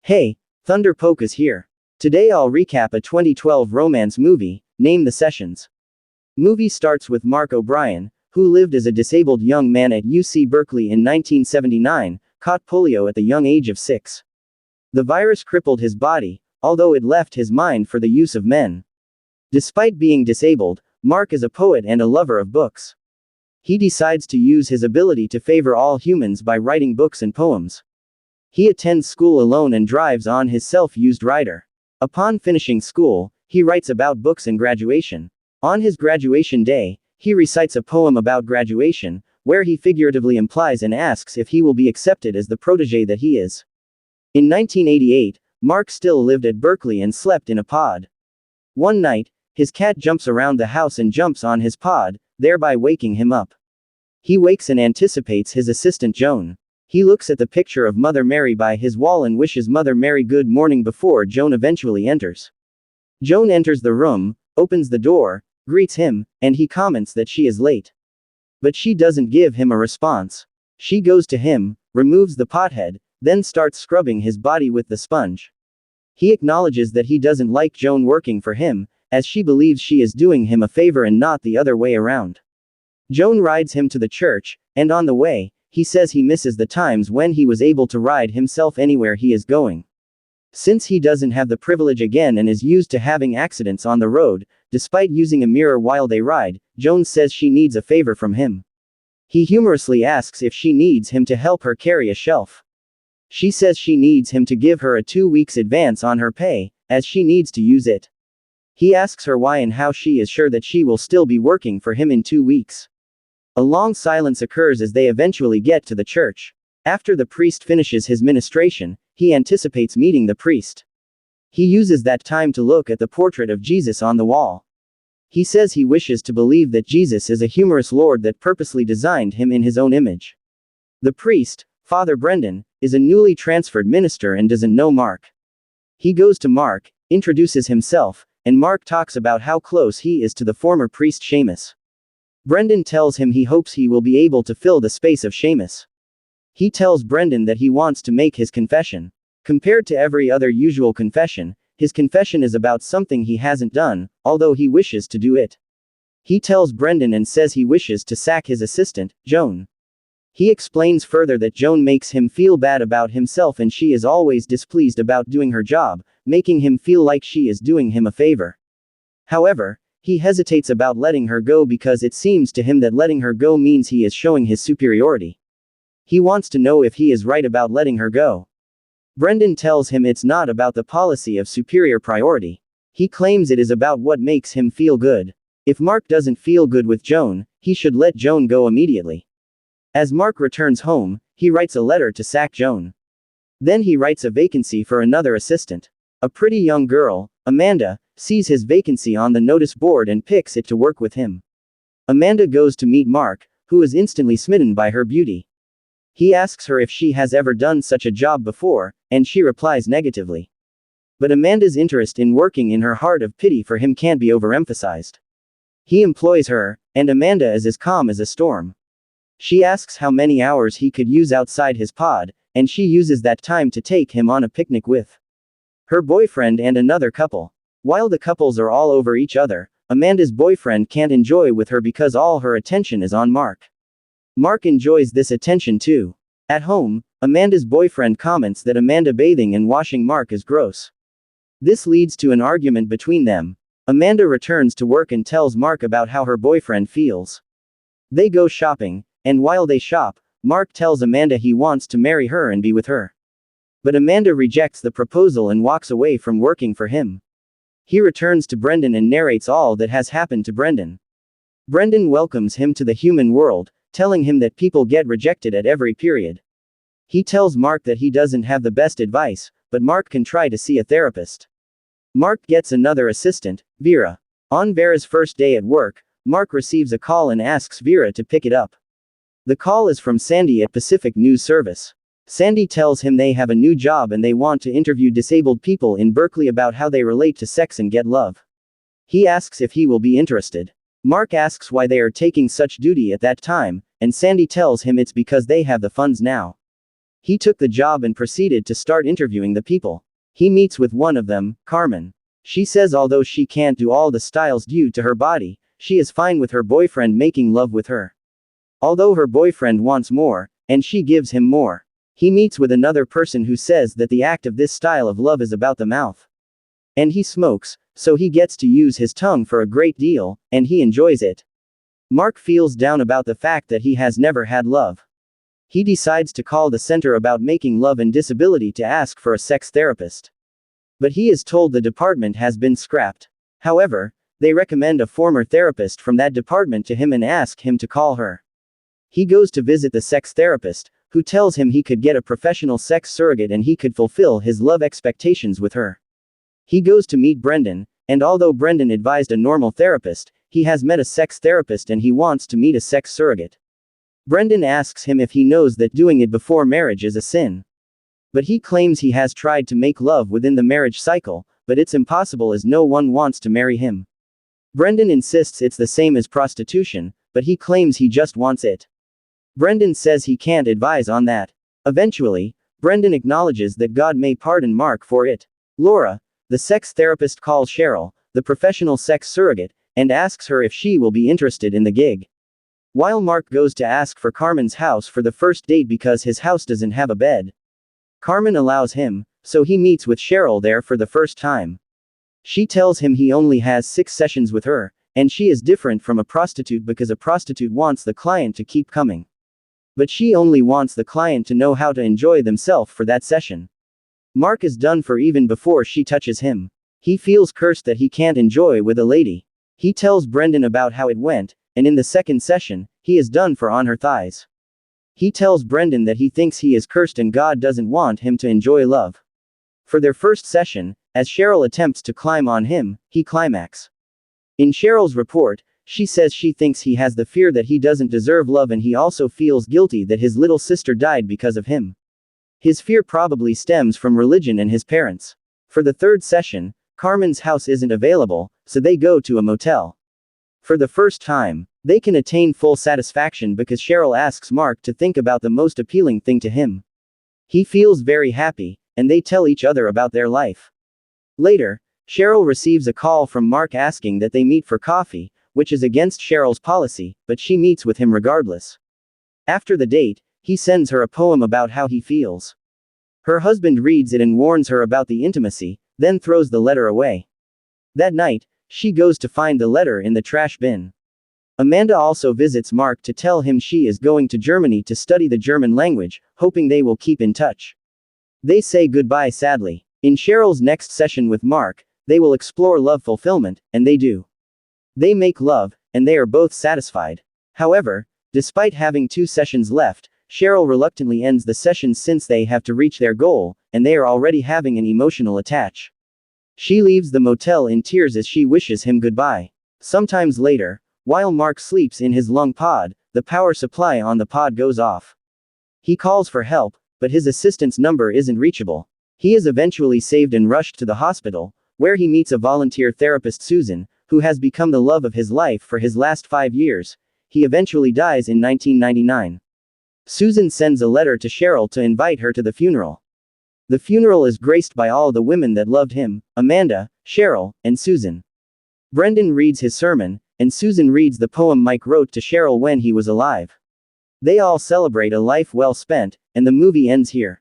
Hey, Thunder Poke is here. Today I'll recap a 2012 romance movie, Name the Sessions. Movie starts with Mark O'Brien, who lived as a disabled young man at UC Berkeley in 1979, caught polio at the young age of 6. The virus crippled his body, although it left his mind for the use of men. Despite being disabled, Mark is a poet and a lover of books. He decides to use his ability to favor all humans by writing books and poems. He attends school alone and drives on his self-used rider. Upon finishing school, he writes about books and graduation. On his graduation day, he recites a poem about graduation, where he figuratively implies and asks if he will be accepted as the protege that he is. In 1988, Mark still lived at Berkeley and slept in a pod. One night, his cat jumps around the house and jumps on his pod, thereby waking him up. He wakes and anticipates his assistant Joan. He looks at the picture of Mother Mary by his wall and wishes Mother Mary good morning before Joan eventually enters. Joan enters the room, opens the door, greets him, and he comments that she is late. But she doesn't give him a response. She goes to him, removes the pothead, then starts scrubbing his body with the sponge. He acknowledges that he doesn't like Joan working for him, as she believes she is doing him a favor and not the other way around. Joan rides him to the church, and on the way, he says he misses the times when he was able to ride himself anywhere he is going. Since he doesn't have the privilege again and is used to having accidents on the road, despite using a mirror while they ride, Joan says she needs a favor from him. He humorously asks if she needs him to help her carry a shelf. She says she needs him to give her a 2 weeks advance on her pay, as she needs to use it. He asks her why and how she is sure that she will still be working for him in 2 weeks. A long silence occurs as they eventually get to the church. After the priest finishes his ministration, he anticipates meeting the priest. He uses that time to look at the portrait of Jesus on the wall. He says he wishes to believe that Jesus is a humorous Lord that purposely designed him in his own image. The priest, Father Brendan, is a newly transferred minister and doesn't know Mark. He goes to Mark, introduces himself, and Mark talks about how close he is to the former priest Seamus. Brendan tells him he hopes he will be able to fill the space of Seamus. He tells Brendan that he wants to make his confession. Compared to every other usual confession, his confession is about something he hasn't done, although he wishes to do it. He tells Brendan and says he wishes to sack his assistant, Joan. He explains further that Joan makes him feel bad about himself and she is always displeased about doing her job, making him feel like she is doing him a favor. However, he hesitates about letting her go because it seems to him that letting her go means he is showing his superiority. He wants to know if he is right about letting her go. Brendan tells him it's not about the policy of superior priority. He claims it is about what makes him feel good. If Mark doesn't feel good with Joan, he should let Joan go immediately. As Mark returns home, he writes a letter to sack Joan. Then he writes a vacancy for another assistant. A pretty young girl, Amanda, sees his vacancy on the notice board and picks it to work with him. Amanda goes to meet Mark, who is instantly smitten by her beauty. He asks her if she has ever done such a job before, and she replies negatively. But Amanda's interest in working in her heart of pity for him can't be overemphasized. He employs her, and Amanda is as calm as a storm. She asks how many hours he could use outside his pod, and she uses that time to take him on a picnic with her boyfriend and another couple. While the couples are all over each other, Amanda's boyfriend can't enjoy with her because all her attention is on Mark. Mark enjoys this attention too. At home, Amanda's boyfriend comments that Amanda bathing and washing Mark is gross. This leads to an argument between them. Amanda returns to work and tells Mark about how her boyfriend feels. They go shopping, and while they shop, Mark tells Amanda he wants to marry her and be with her. But Amanda rejects the proposal and walks away from working for him. He returns to Brendan and narrates all that has happened to Brendan. Brendan welcomes him to the human world, telling him that people get rejected at every period. He tells Mark that he doesn't have the best advice, but Mark can try to see a therapist. Mark gets another assistant, Vera. On Vera's first day at work, Mark receives a call and asks Vera to pick it up. The call is from Sandy at Pacific News Service. Sandy tells him they have a new job and they want to interview disabled people in Berkeley about how they relate to sex and get love. He asks if he will be interested. Mark asks why they are taking such duty at that time, and Sandy tells him it's because they have the funds now. He took the job and proceeded to start interviewing the people. He meets with one of them, Carmen. She says although she can't do all the styles due to her body, she is fine with her boyfriend making love with her. Although her boyfriend wants more, and she gives him more. He meets with another person who says that the act of this style of love is about the mouth. And he smokes, so he gets to use his tongue for a great deal, and he enjoys it. Mark feels down about the fact that he has never had love. He decides to call the center about making love and disability to ask for a sex therapist. But he is told the department has been scrapped. However, they recommend a former therapist from that department to him and ask him to call her. He goes to visit the sex therapist, who tells him he could get a professional sex surrogate and he could fulfill his love expectations with her. He goes to meet Brendan, and although Brendan advised a normal therapist, he has met a sex therapist and he wants to meet a sex surrogate. Brendan asks him if he knows that doing it before marriage is a sin. But he claims he has tried to make love within the marriage cycle, but it's impossible as no one wants to marry him. Brendan insists it's the same as prostitution, but he claims he just wants it. Brendan says he can't advise on that. Eventually, Brendan acknowledges that God may pardon Mark for it. Laura, the sex therapist, calls Cheryl, the professional sex surrogate, and asks her if she will be interested in the gig. While Mark goes to ask for Carmen's house for the first date because his house doesn't have a bed. Carmen allows him, so he meets with Cheryl there for the first time. She tells him he only has 6 sessions with her, and she is different from a prostitute because a prostitute wants the client to keep coming. But she only wants the client to know how to enjoy themselves for that session. Mark is done for even before she touches him. He feels cursed that he can't enjoy with a lady. He tells Brendan about how it went, and in the second session, he is done for on her thighs. He tells Brendan that he thinks he is cursed and God doesn't want him to enjoy love. For their first session, as Cheryl attempts to climb on him, he climax. In Cheryl's report, she says she thinks he has the fear that he doesn't deserve love and he also feels guilty that his little sister died because of him. His fear probably stems from religion and his parents. For the third session, Carmen's house isn't available, so they go to a motel. For the first time, they can attain full satisfaction because Cheryl asks Mark to think about the most appealing thing to him. He feels very happy, and they tell each other about their life. Later, Cheryl receives a call from Mark asking that they meet for coffee, which is against Cheryl's policy, but she meets with him regardless. After the date, he sends her a poem about how he feels. Her husband reads it and warns her about the intimacy, then throws the letter away. That night, she goes to find the letter in the trash bin. Amanda also visits Mark to tell him she is going to Germany to study the German language, hoping they will keep in touch. They say goodbye sadly. In Cheryl's next session with Mark, they will explore love fulfillment, and they do. They make love, and they are both satisfied. However, despite having 2 sessions left, Cheryl reluctantly ends the sessions since they have to reach their goal, and they are already having an emotional attach. She leaves the motel in tears as she wishes him goodbye. Sometimes later, while Mark sleeps in his lung pod, the power supply on the pod goes off. He calls for help, but his assistant's number isn't reachable. He is eventually saved and rushed to the hospital, where he meets a volunteer therapist, Susan, who has become the love of his life for his last 5 years. He eventually dies in 1999. Susan sends a letter to Cheryl to invite her to the funeral. The funeral is graced by all the women that loved him, Amanda, Cheryl, and Susan. Brendan reads his sermon, and Susan reads the poem Mike wrote to Cheryl when he was alive. They all celebrate a life well spent, and the movie ends here.